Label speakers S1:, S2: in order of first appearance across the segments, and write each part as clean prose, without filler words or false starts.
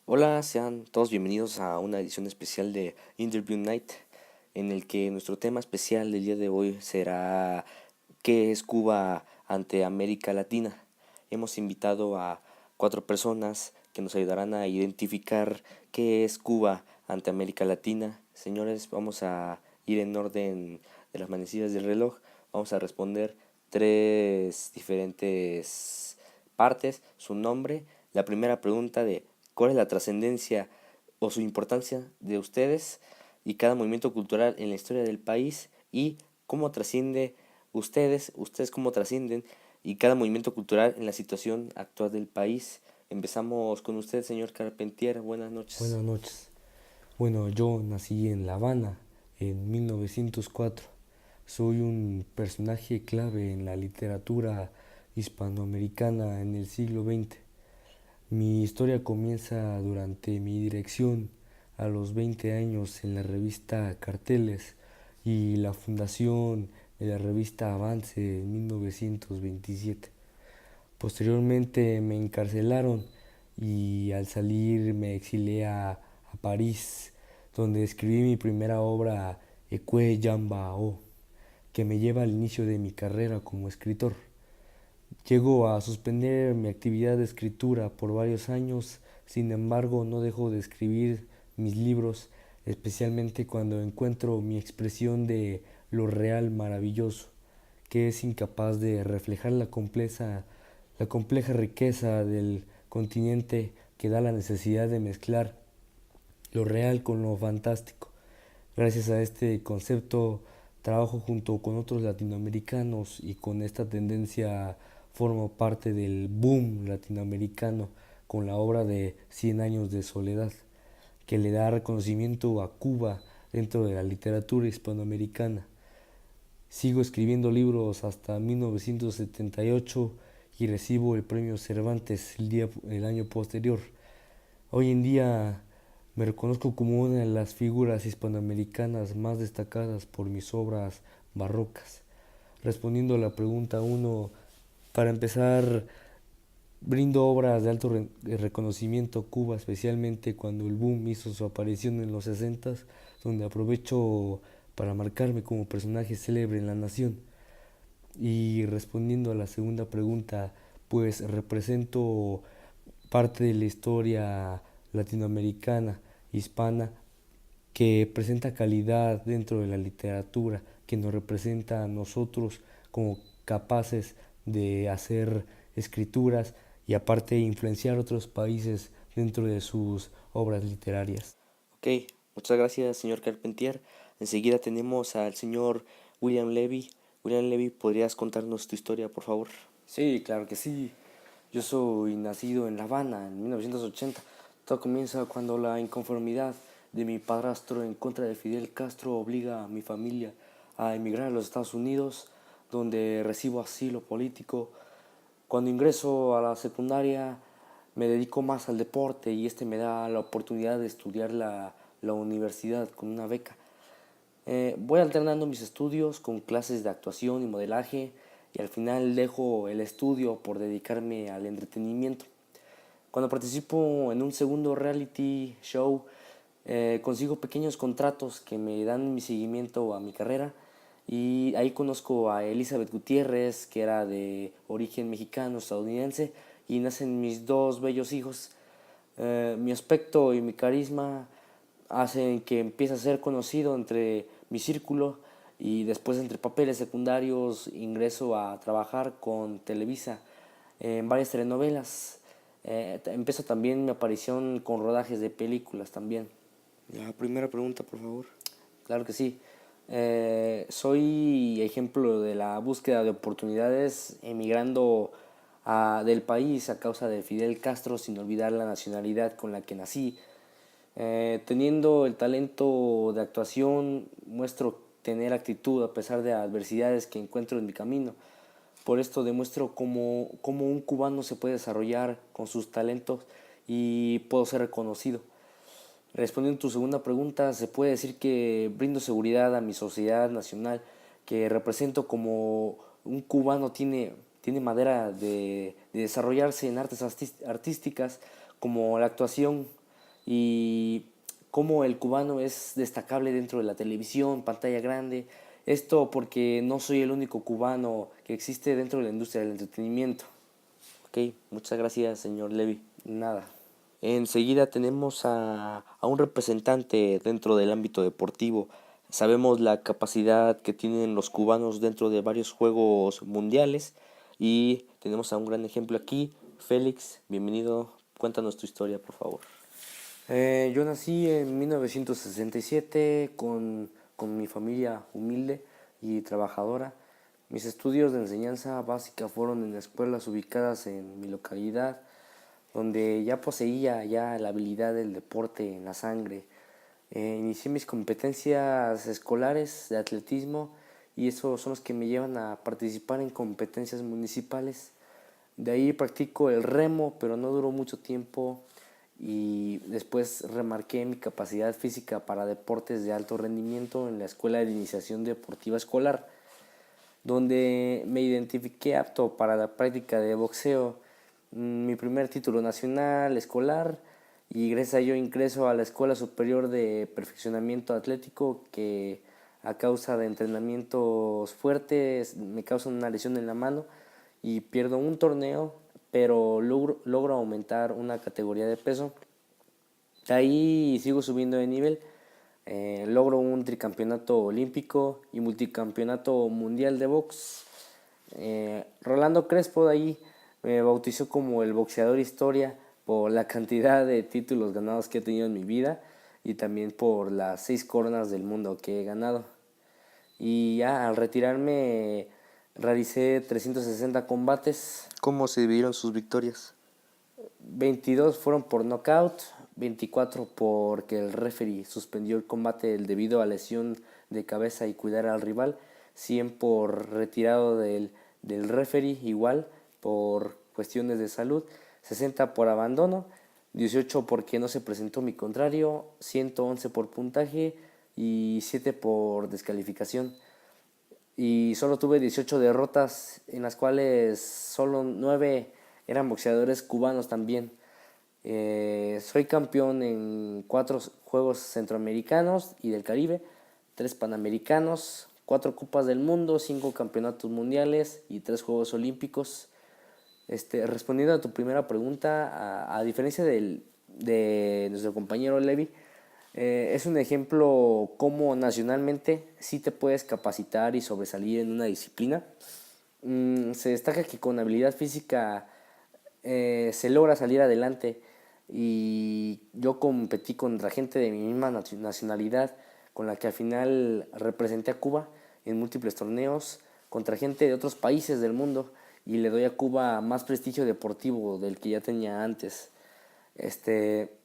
S1: Hola, sean todos bienvenidos a una edición especial de Interview Night, en el que nuestro tema especial del día de hoy será ¿qué es Cuba ante América Latina? Hemos invitado a cuatro personas que nos ayudarán a identificar qué es Cuba ante América Latina. Señores, vamos a ir en orden de las manecillas del reloj. Vamos a responder tres diferentes partes, su nombre, la primera pregunta de cuál es la trascendencia o su importancia de ustedes y cada movimiento cultural en la historia del país y cómo trasciende ustedes cómo trascienden y cada movimiento cultural en la situación actual del país. Empezamos con usted, señor Carpentier. Buenas noches.
S2: Buenas noches. Bueno, yo nací en La Habana en 1904. Soy un personaje clave en la literatura hispanoamericana en el siglo XX. Mi historia comienza durante mi dirección a los 20 años en la revista Carteles y la fundación de la revista Avance en 1927. Posteriormente me encarcelaron y al salir me exilié a París, donde escribí mi primera obra, Ekwe Yamba O, que me lleva al inicio de mi carrera como escritor. Llego a suspender mi actividad de escritura por varios años, sin embargo no dejo de escribir mis libros, especialmente cuando encuentro mi expresión de lo real maravilloso, que es incapaz de reflejar la compleja riqueza del continente que da la necesidad de mezclar lo real con lo fantástico. Gracias a este concepto trabajo junto con otros latinoamericanos y con esta tendencia formo parte del boom latinoamericano con la obra de Cien años de soledad, que le da reconocimiento a Cuba dentro de la literatura hispanoamericana. Sigo escribiendo libros hasta 1978 y recibo el premio Cervantes el año posterior. Hoy en día me reconozco como una de las figuras hispanoamericanas más destacadas por mis obras barrocas. Respondiendo a la pregunta uno, para empezar, brindo obras de alto reconocimiento a Cuba, especialmente cuando el boom hizo su aparición en los 60, donde aprovecho para marcarme como personaje célebre en la nación. Y respondiendo a la segunda pregunta, pues represento parte de la historia latinoamericana, hispana, que presenta calidad dentro de la literatura, que nos representa a nosotros como capaces de hacer escrituras y aparte influenciar otros países dentro de sus obras literarias.
S1: Ok, muchas gracias, señor Carpentier. Enseguida tenemos al señor William Levy. William Levy, ¿podrías contarnos tu historia, por favor?
S2: Sí, claro que sí. Yo soy nacido en La Habana en 1980. Todo comienza cuando la inconformidad de mi padrastro en contra de Fidel Castro obliga a mi familia a emigrar a los Estados Unidos, donde recibo asilo político. Cuando ingreso a la secundaria me dedico más al deporte y este me da la oportunidad de estudiar la universidad con una beca. Voy alternando mis estudios con clases de actuación y modelaje y al final dejo el estudio por dedicarme al entretenimiento. Cuando participo en un segundo reality show, consigo pequeños contratos que me dan mi seguimiento a mi carrera y ahí conozco a Elizabeth Gutiérrez, que era de origen mexicano estadounidense, y nacen mis dos bellos hijos. Mi aspecto y mi carisma hacen que empiece a ser conocido entre mi círculo y después entre papeles secundarios ingreso a trabajar con Televisa en varias telenovelas. Empezó también mi aparición con rodajes de películas también.
S1: La primera pregunta, por favor.
S2: Claro que sí. Soy ejemplo de la búsqueda de oportunidades emigrando del país a causa de Fidel Castro sin olvidar la nacionalidad con la que nací. Teniendo el talento de actuación, muestro tener actitud a pesar de adversidades que encuentro en mi camino. Por esto demuestro cómo un cubano se puede desarrollar con sus talentos y puedo ser reconocido. Respondiendo a tu segunda pregunta, se puede decir que brindo seguridad a mi sociedad nacional, que represento como un cubano tiene manera de desarrollarse en artes artísticas como la actuación.
S1: y cómo el cubano es destacable dentro de la televisión, pantalla grande. Esto porque no soy el único cubano que existe dentro de la industria del entretenimiento. Ok, muchas gracias, señor Levy. Nada. Enseguida tenemos a un representante dentro del ámbito deportivo. Sabemos la capacidad que tienen los cubanos dentro de varios juegos mundiales y tenemos a un gran ejemplo aquí. Félix, bienvenido. Cuéntanos tu historia, por favor. Yo nací en 1967 con mi familia humilde y trabajadora. Mis estudios de enseñanza básica fueron en escuelas ubicadas en mi localidad, donde ya poseía ya la habilidad del deporte en la sangre. Inicié mis competencias escolares de atletismo y esos son los que me llevan a participar en competencias municipales. De ahí practico el remo, pero no duró mucho tiempo y después remarqué mi capacidad física para deportes de alto rendimiento en la Escuela de Iniciación Deportiva Escolar, donde me identifiqué apto para la práctica de boxeo. Mi primer título nacional escolar y gracias a ello ingreso a la Escuela Superior de Perfeccionamiento Atlético, que a causa de entrenamientos fuertes me causan una lesión en la mano y pierdo un torneo, pero logro aumentar una categoría de peso. De ahí sigo subiendo de nivel. Logro un tricampeonato olímpico y multicampeonato mundial de box. Rolando Crespo de ahí me bautizó como el boxeador historia por la cantidad de títulos ganados que he tenido en mi vida y también por las 6 coronas del mundo que he ganado. Y ya al retirarme realicé 360 combates. ¿Cómo se dividieron sus victorias? 22 fueron por knockout, 24 porque el referee suspendió el combate debido a lesión de cabeza y cuidar al rival, 100 por retirado del referee igual por cuestiones de salud, 60 por abandono, 18 porque no se presentó mi contrario, 111 por puntaje y 7 por descalificación. Y solo tuve 18 derrotas, en las cuales solo 9 eran boxeadores cubanos también. Soy campeón en 4 Juegos Centroamericanos y del Caribe, 3 Panamericanos, 4 Copas del Mundo, 5 Campeonatos Mundiales y 3 Juegos Olímpicos. Respondiendo a tu primera pregunta, a diferencia de nuestro compañero Levi, es un ejemplo cómo nacionalmente sí te puedes capacitar y sobresalir en una disciplina. Se destaca que con habilidad física se logra salir adelante y yo competí contra gente de mi misma nacionalidad con la que al final representé a Cuba en múltiples torneos contra gente de otros países del mundo y le doy a Cuba más prestigio deportivo del que ya tenía antes.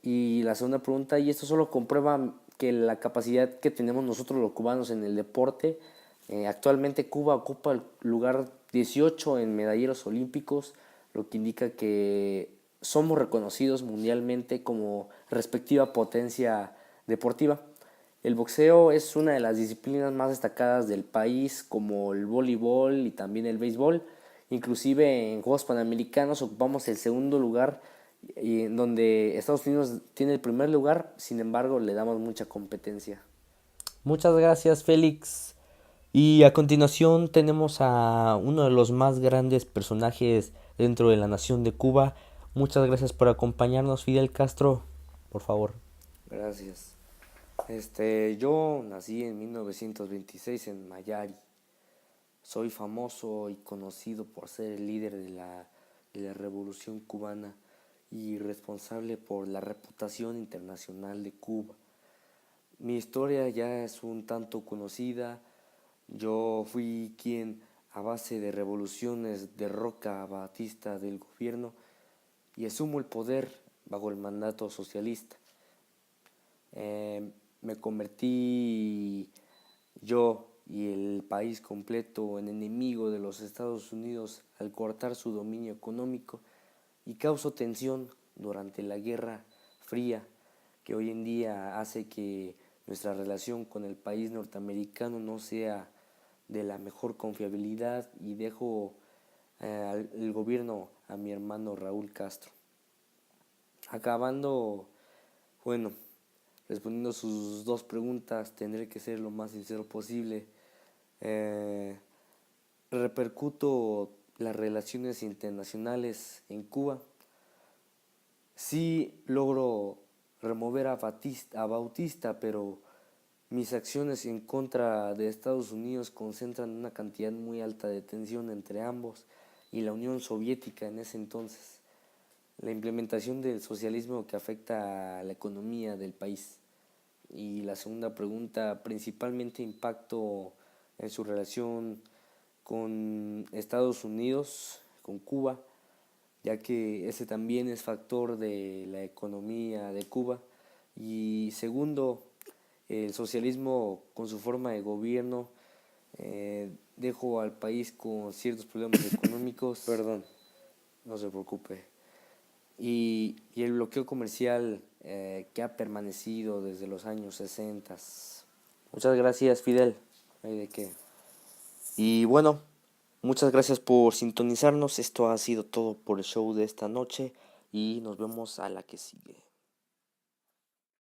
S1: Y la segunda pregunta, y esto solo comprueba que la capacidad que tenemos nosotros los cubanos en el deporte, actualmente Cuba ocupa el lugar 18 en medalleros olímpicos, lo que indica que somos reconocidos mundialmente como respectiva potencia deportiva. El boxeo es una de las disciplinas más destacadas del país, como el voleibol y también el béisbol. Inclusive en Juegos Panamericanos ocupamos el segundo lugar, y en donde Estados Unidos tiene el primer lugar, sin embargo le damos mucha competencia. Muchas gracias, Félix. Y a continuación tenemos a uno de los más grandes personajes dentro de la nación de Cuba. Muchas gracias por acompañarnos, Fidel Castro, por favor. Gracias. Yo nací en 1926 en Mayari. Soy famoso y conocido por ser el líder de la Revolución Cubana y responsable por la reputación internacional de Cuba. Mi historia ya es un tanto conocida. Yo fui quien, a base de revoluciones, derroca a Batista del gobierno y asumo el poder bajo el mandato socialista. Me convertí yo y el país completo en enemigo de los Estados Unidos al cortar su dominio económico y causó tensión durante la Guerra Fría, que hoy en día hace que nuestra relación con el país norteamericano no sea de la mejor confiabilidad y dejo el gobierno a mi hermano Raúl Castro. Acabando Bueno, respondiendo a sus dos preguntas, tendré que ser lo más sincero posible. Eh, Repercuto las relaciones internacionales en Cuba. Sí logro remover a Bautista, pero mis acciones en contra de Estados Unidos concentran una cantidad muy alta de tensión entre ambos y la Unión Soviética en ese entonces. La implementación del socialismo que afecta a la economía del país. Y la segunda pregunta, principalmente impacto en su relación con Estados Unidos, con Cuba, ya que ese también es factor de la economía de Cuba. Y segundo, el socialismo con su forma de gobierno dejó al país con ciertos problemas económicos. Perdón, no se preocupe. Y el bloqueo comercial que ha permanecido desde los años 60. Muchas gracias, Fidel. No hay de qué. Y bueno, muchas gracias por sintonizarnos. Esto ha sido todo por el show de esta noche y nos vemos a la que sigue.